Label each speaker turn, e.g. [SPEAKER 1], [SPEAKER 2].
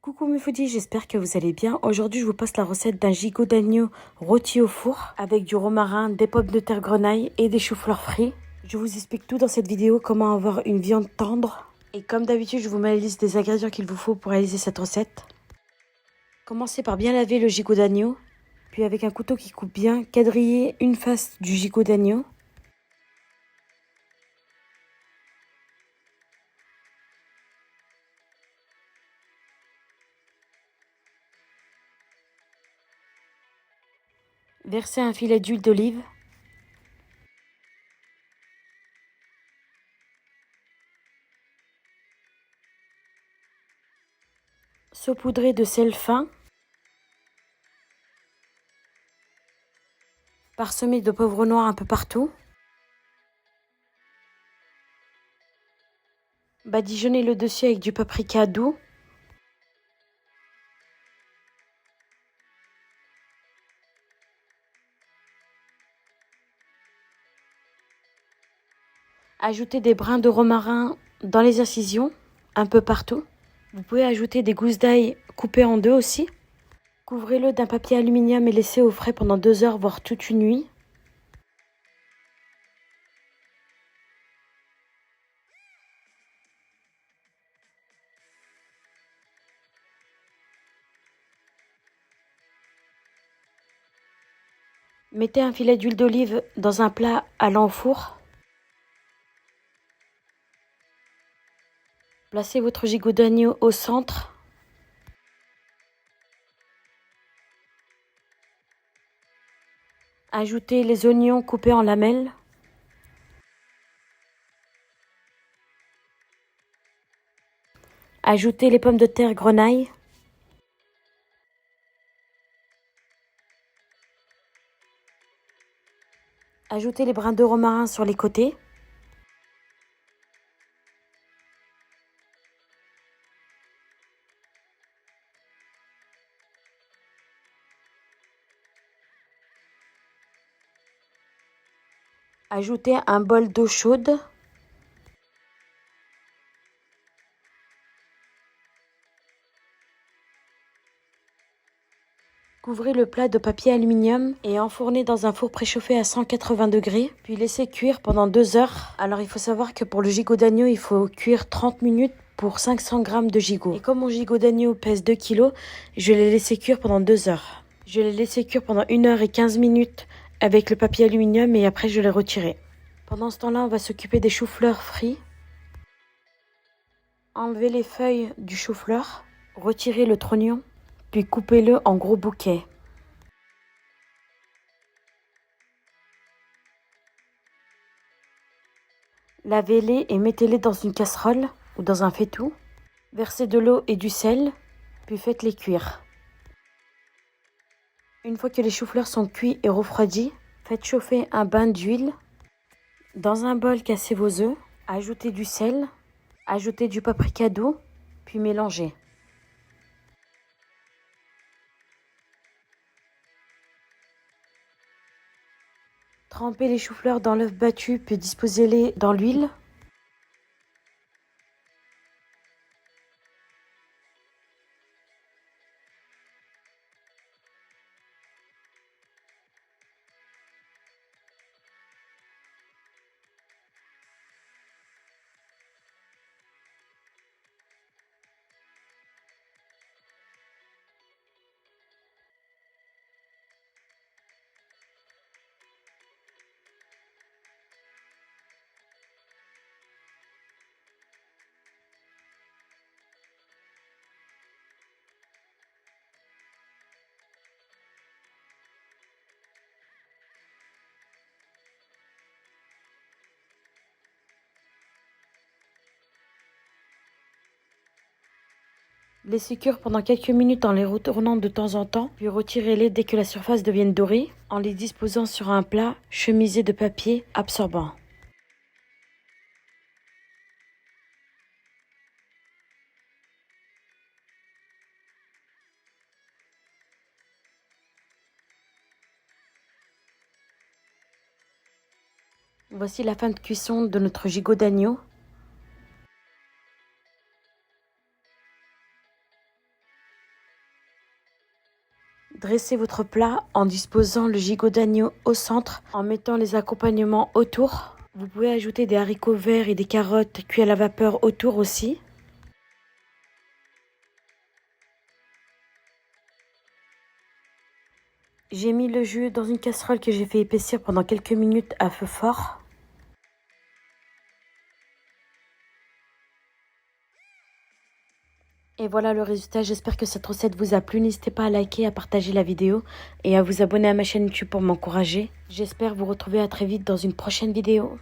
[SPEAKER 1] Coucou mes foodies, j'espère que vous allez bien. Aujourd'hui, je vous passe la recette d'un gigot d'agneau rôti au four avec du romarin, des pommes de terre grenaille et des choux-fleurs frits. Je vous explique tout dans cette vidéo, comment avoir une viande tendre. Et comme d'habitude, je vous mets la liste des ingrédients qu'il vous faut pour réaliser cette recette. Commencez par bien laver le gigot d'agneau, puis avec un couteau qui coupe bien, quadriller une face du gigot d'agneau. Versez un filet d'huile d'olive. Saupoudrez de sel fin. Parsemez de poivre noir un peu partout. Badigeonnez le dessus avec du paprika doux. Ajoutez des brins de romarin dans les incisions, un peu partout. Vous pouvez ajouter des gousses d'ail coupées en deux aussi. Couvrez-le d'un papier aluminium et laissez au frais pendant 2 heures, voire toute une nuit. Mettez un filet d'huile d'olive dans un plat allant au four. Placez votre gigot d'agneau au centre. Ajoutez les oignons coupés en lamelles. Ajoutez les pommes de terre grenaille. Ajoutez les brins de romarin sur les côtés. Ajoutez un bol d'eau chaude. Couvrez le plat de papier aluminium et enfournez dans un four préchauffé à 180 degrés, puis laissez cuire pendant 2 heures. Alors il faut savoir que pour le gigot d'agneau, il faut cuire 30 minutes pour 500 g de gigot. Et comme mon gigot d'agneau pèse 2 kg, je l'ai laissé cuire pendant 2 heures. Je l'ai laissé cuire pendant 1 heure et 15 minutes avec le papier aluminium et après je l'ai retiré. Pendant ce temps-là, on va s'occuper des choux-fleurs frits. Enlevez les feuilles du chou-fleur, retirez le trognon, puis coupez-le en gros bouquets. Lavez-les et mettez-les dans une casserole ou dans un faitout. Versez de l'eau et du sel, puis faites-les cuire. Une fois que les choux-fleurs sont cuits et refroidis, faites chauffer un bain d'huile. Dans un bol, cassez vos œufs, ajoutez du sel, ajoutez du paprika doux, puis mélangez. Trempez les choux-fleurs dans l'œuf battu, puis disposez-les dans l'huile. Laissez cuire pendant quelques minutes en les retournant de temps en temps, puis retirez-les dès que la surface devienne dorée, en les disposant sur un plat chemisé de papier absorbant. Voici la fin de cuisson de notre gigot d'agneau. Dressez votre plat en disposant le gigot d'agneau au centre, en mettant les accompagnements autour. Vous pouvez ajouter des haricots verts et des carottes cuits à la vapeur autour aussi. J'ai mis le jus dans une casserole que j'ai fait épaissir pendant quelques minutes à feu fort. Et voilà le résultat, j'espère que cette recette vous a plu. N'hésitez pas à liker, à partager la vidéo et à vous abonner à ma chaîne YouTube pour m'encourager. J'espère vous retrouver à très vite dans une prochaine vidéo.